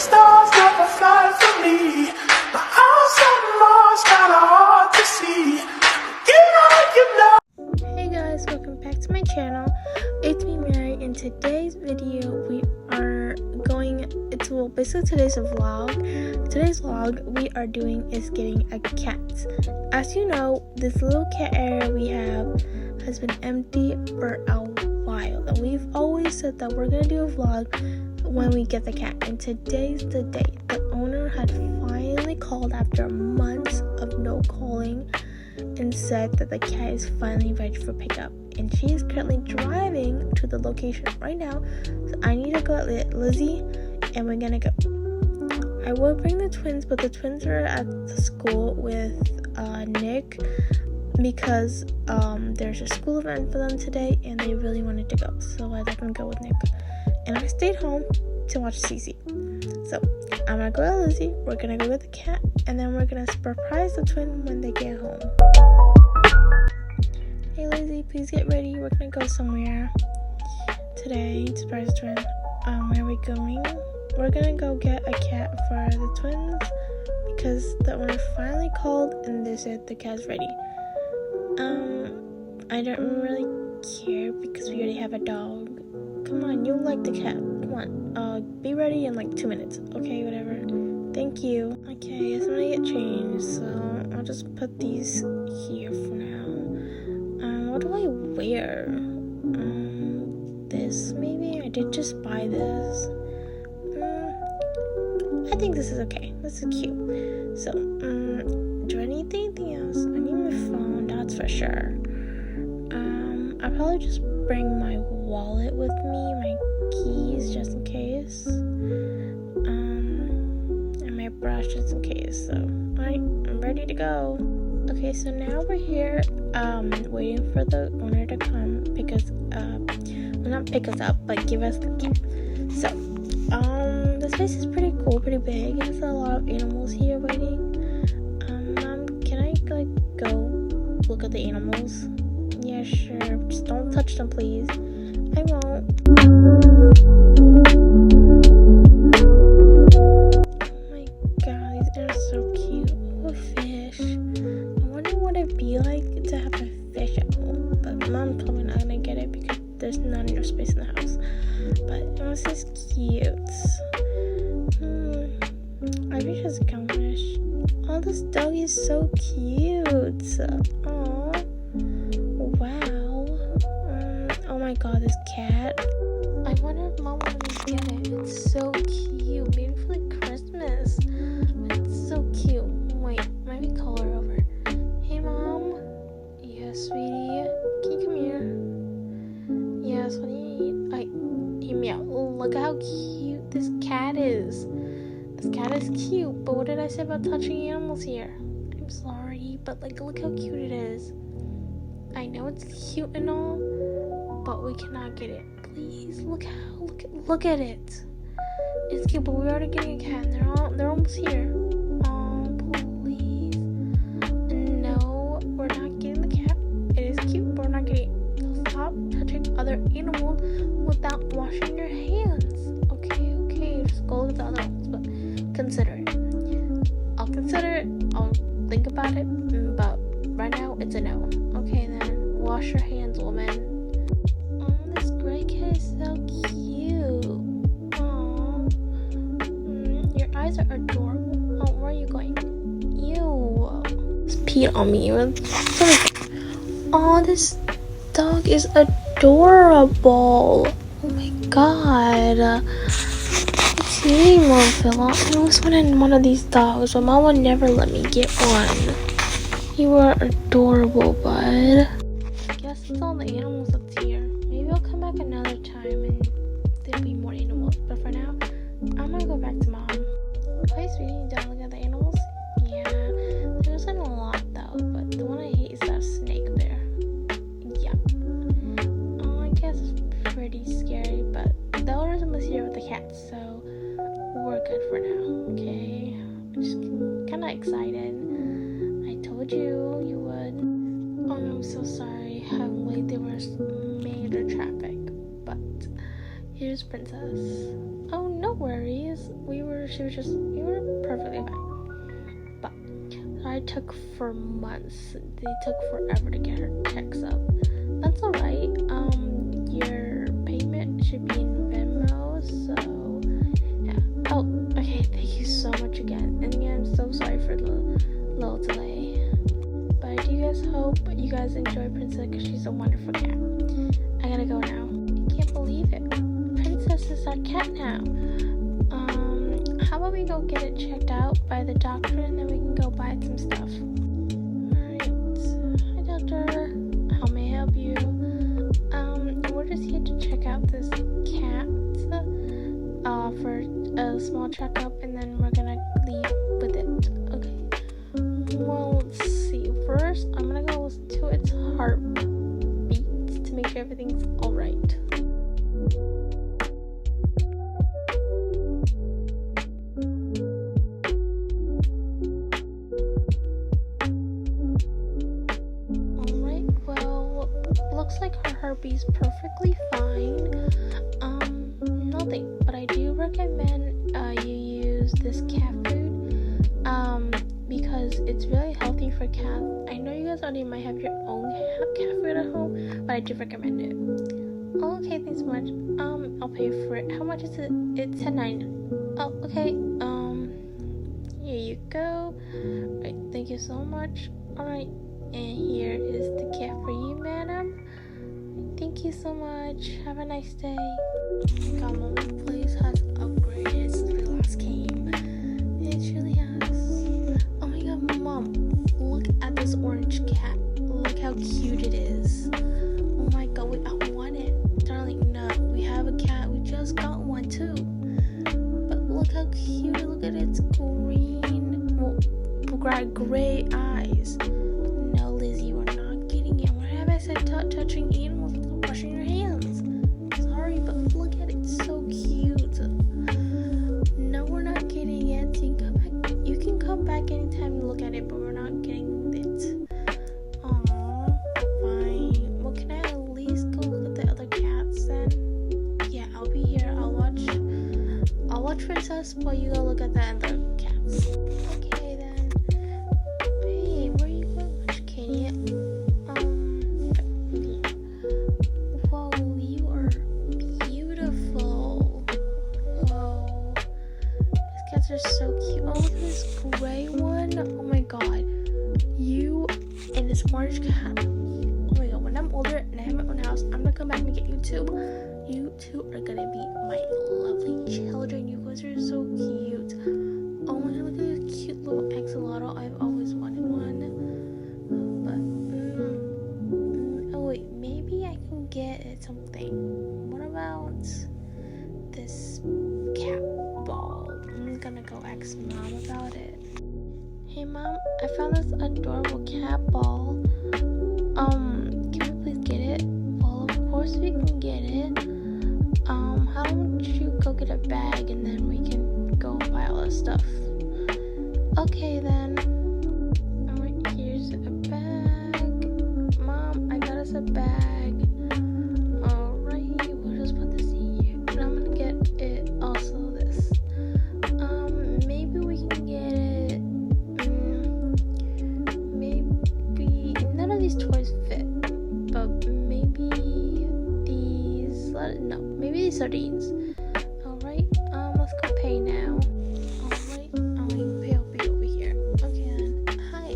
stars never fly for me. My house on Mars kinda hard to see. Hey guys, welcome back to my channel. It's me, Mary. In today's video, we are basically today's vlog. Today's vlog we are doing is getting a cat. As you know, this little cat area we have has been empty for a while, and we've always said that we're gonna do a vlog when we get the cat, and today's the day. The owner had finally called after months of no calling and said that the cat is finally ready for pickup, and she is currently driving to the location right now. So I need to go with Lizzie and we're gonna go. I will bring the twins, but the twins are at the school with Nick because there's a school event for them today and they really wanted to go, so I let them go with Nick, and I stayed home to watch Cece. So I'm gonna go to Lizzie, we're gonna go get the cat, and then we're gonna surprise the twin when they get home. Hey Lizzie, please get ready, we're gonna go somewhere today to surprise the twin. Where are we going? We're gonna go get a cat for the twins because the owner finally called and they said the cat's ready. I don't really care because we already have a dog. Come on, you like the cat. Come on, be ready in like 2 minutes. Okay, whatever. Thank you. Okay, so I'm gonna get changed, so I'll just put these here for now. What do I wear? This maybe? I did just buy this. I think this is okay. This is cute. So, do I need anything else? I need my phone, that's for sure. I'll probably just bring my wallet with me, my keys just in case. And my brush just in case. So, I'm ready to go. Okay, so now we're here, waiting for the owner to come pick us up. Well, not pick us up, but give us the cat. So, this place is pretty cool, pretty big. There's a lot of animals here waiting. Can I go look at the animals? Yeah, sure. Just don't touch them, please. I won't. Oh my god, these are so cute. Oh, a fish. I wonder what it'd be like to have a fish at home. But Mom's probably not gonna get it because there's not enough space in the house. But this is cute. I wish it was a clownfish. Oh, this dog is so cute. Aww. Wow. Oh my god, this cat. I wonder if Mom would get it. It's so cute. Maybe for like Christmas. It's so cute. Wait, maybe call her over. Hey Mom. Yes, sweetie. Can you come here? Yes, what do you need? Hey meow. Look how cute this cat is. This cat is cute, but what did I say about touching animals here? I'm sorry, but look how cute it is. I know it's cute and all, but we cannot get it. Please, look at it. It's cute, but we're already getting a cat, and they're almost here. Oh, please. No, we're not getting the cat. It is cute, but we're not getting it. So stop touching other animals without washing your hands. Okay, just go with the other ones, but consider it. I'll consider it. I'll think about it, but right now it's a no. Okay then, wash your hands, woman. Oh, this gray cat is so cute. Aww. Your eyes are adorable. Oh, where are you going? Ew. Just peed on me. Oh, this dog is adorable. Oh my god. Hey, Mofilla. I always wanted one of these dogs, but Mom would never let me get one. You are adorable, bud. I guess that's all the animals that's here. Maybe I'll come back another time and there'll be more animals. But for now, I'm gonna go back to Mom. Okay, sweetie, did I look at the animals? Yeah, there wasn't a lot though, but the one I hate is that snake there. Yeah. Oh, I guess it's pretty scary, but the owner's almost here with the cat, so we're good for now, okay? I'm just kind of excited. I told you would. Oh no, I'm so sorry how late there was major traffic, but here's Princess. Oh, no worries. We were you were perfectly fine. But I took for months. They took forever to get her checks up. That's alright. Your payment should be in Venmo, so yeah. Oh, okay, thank you so much again. And yeah, I'm so sorry for the little delay. But I do guys hope you guys enjoy Princess because she's a wonderful cat. I gotta go now. I can't believe it. Princess is our cat now. How about we go get it checked out by the doctor and then we can go buy some stuff. Alright. Hi doctor. How may I help you? We're just here to check out this cat for a small checkup and then we're gonna leave with it. Okay. Well, let's see. First, I'm gonna go listen to its heartbeat to make sure everything's alright. Looks like her heartbeat's perfectly fine. Nothing, but I do recommend you use this cat food because it's really healthy for cats. I know you guys already might have your own cat food at home, but I do recommend it. Oh, okay, thanks so much. I'll pay for it. How much is it? It's $10.99. Oh, okay. Here you go. Right, thank you so much. Alright, and here is the cat for you, madam. Thank you so much. Have a nice day. God, Mommy's place has upgraded since we last came. It really has. Oh my god, Mom. Look at this orange cat. Look how cute it is. Oh my god, wait, I want it. Darling, no. We have a cat. We just got one too. But look how cute. Look at its gray eyes. No, Lizzie, we're not getting it. What have I said? Touching animals without washing your hands. Sorry, but look at it. It's so cute. No, we're not getting it. You can come back anytime to look at it, but we're not getting it. Aww, fine. Well, can I at least go look at the other cats then? Yeah, I'll be here. I'll watch Princess while you go look at the other cats. Okay then. Hey, where are you going? Kitty? Whoa, you are beautiful. Whoa. These cats are so cute. Oh, look at this gray one. Oh my god. You and this orange cat. Oh my god, when I'm older and I have my own house, I'm gonna come back and get you too. You two are gonna be my lovely children. You guys are so cute. Oh my god, look at this cute little axolotl. I've always wanted one. But, oh wait, maybe I can get it something. What about this cat ball? I'm gonna go ask Mom about it. Hey Mom, I found this adorable cat ball. Can we please get it? Well, of course we can get it. How don't you go get a bag and then we can go and buy all this stuff? Okay then. Alright, here's a bag. Mom, I got us a bag. Alright, we'll just put this in here. And I'm gonna get it also this. Maybe we can get it. Maybe none of these toys fit. But maybe these, maybe these sardines. Alright, let's go pay now. Alright, pay will be over here. Okay then. Hi,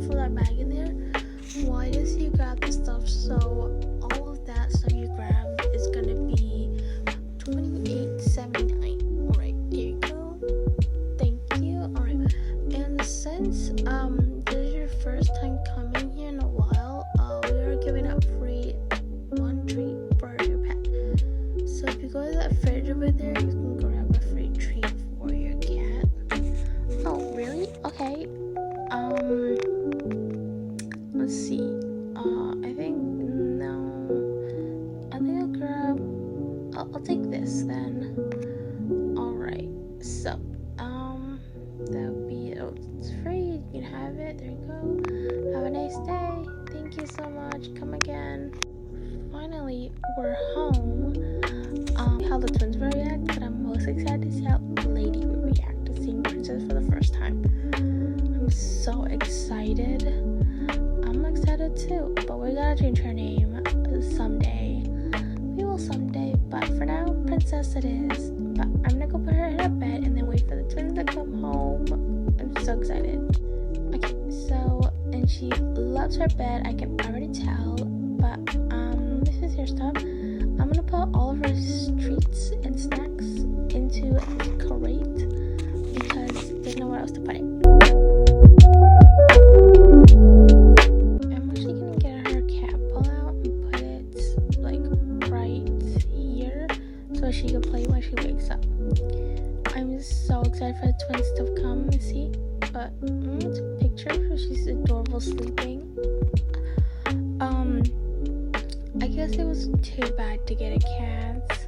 for that bag in there, why does you grab the stuff? So all of that stuff you grabbed is gonna be $28.79. Alright, here you go. Thank you. Alright, and since this is your first time coming here in a while, we are giving out free one treat for your pet. So if you go to that fridge over there, you can grab a free treat for your cat. Oh, really? Okay. Let's see. I'll take this then. Alright. So, that'll be it. Oh, it's free. You can have it. There you go. Have a nice day. Thank you so much. Come again. Finally, we're home. How the twins will react, but I'm most excited to see how Yes, it is. But I'm gonna go put her in her bed and then wait for the twins to come home. I'm so excited. Okay, so, and she loves her bed, I can already tell. But, this is her stuff. I'm gonna put all of her treats and snacks into this crate because there's nowhere else to put it. I'm actually gonna get her cat ball out and put it like right here so she can play when she wakes up. I'm so excited for the twins to come and see. But it's a picture of her. She's adorable sleeping. I guess it was too bad to get a cat.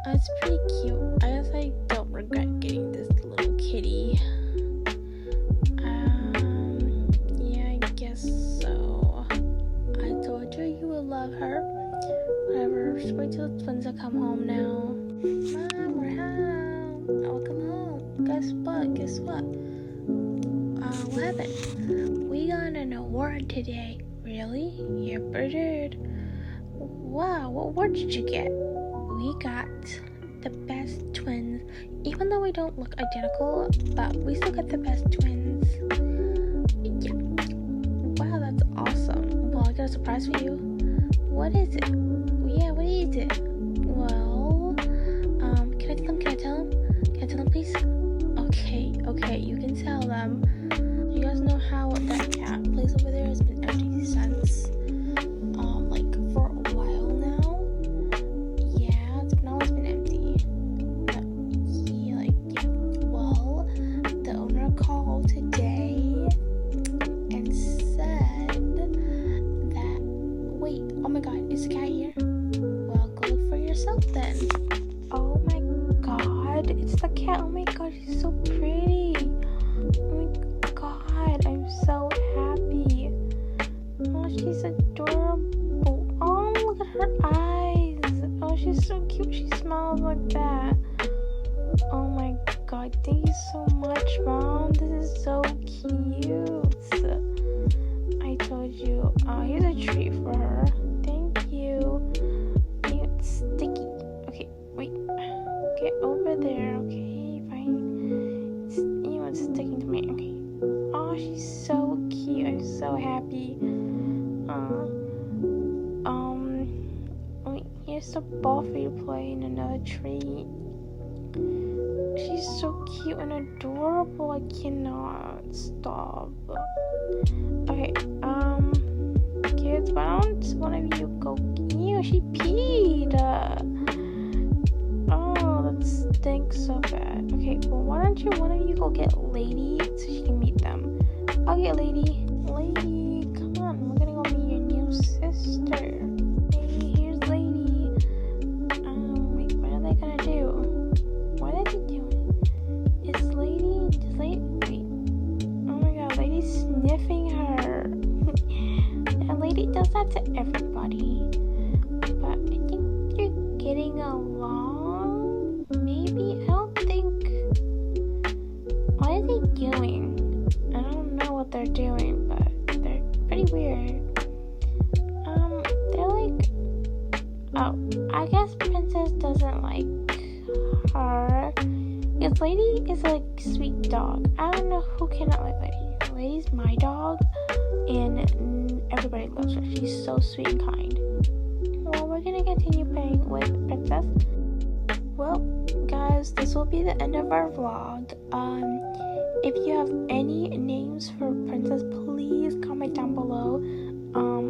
It's pretty cute. I guess I don't regret getting this little kitty. Yeah, I guess so. I told you you would love her. Whatever, just wait till the twins will come home now. Mom, we're home. Welcome home. Guess what? What happened? We got an award today. Really? Yep, I did. Wow, what award did you get? We got the best twins. Even though we don't look identical, but we still got the best twins. Yeah. Wow, that's awesome. Well, I got a surprise for you. What is it? Yeah, what is it? Well, can I tell them, please? Okay, you can tell them. You guys know how that cat place over there has been empty since, like for a while now. Yeah, it's always been empty. But yeah. Well, the owner called today and said that. Wait, oh my God, is the cat here? Well, go look for yourself then. Oh my God, it's the cat. Oh my God, she's so pretty. Oh my God, I'm so happy. Oh, she's adorable. Oh, look at her eyes. Oh, she's so cute. She smiles like that. Oh my God, thank you so much, Mom. This is so cute. I told you. Here's a treat for her. Thank you. It's sticky. Okay, wait. Get over there, okay? Fine. It's sticking to me. Okay. Oh, she's so cute. I'm so happy. Wait, here's the ball for you to play in another treat. She's so cute and adorable. I cannot stop. Okay, kids, why don't one of you go? Ew, she peed. Oh, that stinks so bad. Okay, well, why don't one of you go get Lady so she can meet them? I'll get Lady. Lady, come on, we're gonna go meet your new sister. Hey, here's Lady. Wait, what are they gonna do? What are they doing? Wait, oh my God, Lady's sniffing her. And Lady does that to everybody. But I think you're getting along. Maybe, I don't think. What are they doing? I don't know what they're doing, but they're pretty weird. They're like, oh, I guess Princess doesn't like her. Because Lady is like a sweet dog. I don't know who cannot like Lady. Lady's my dog, and everybody loves her. She's so sweet and kind. Well, we're gonna continue playing with Princess. Well, guys, this will be the end of our vlog. If you have any names for Princess, please comment down below.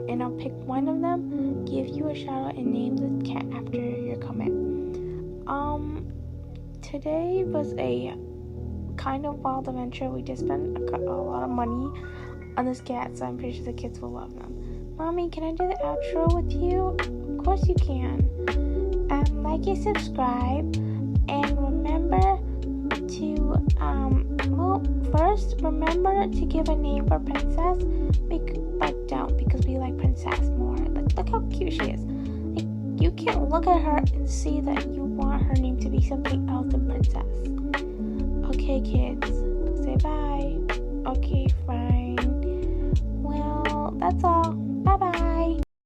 And I'll pick one of them, give you a shout out, and name the cat after your comment. Today was a kind of wild adventure. We just spent a lot of money on this cat, so I'm pretty sure the kids will love them. Mommy, can I do the outro with you? Of course you can. Like and subscribe, and remember to well, first remember to give a name for Princess, but don't, because we like Princess more. Look how cute she is. Like, you can't look at her and see that you want her name to be something else than Princess. Okay, kids, say bye. Okay, fine. Well, that's all. Bye bye.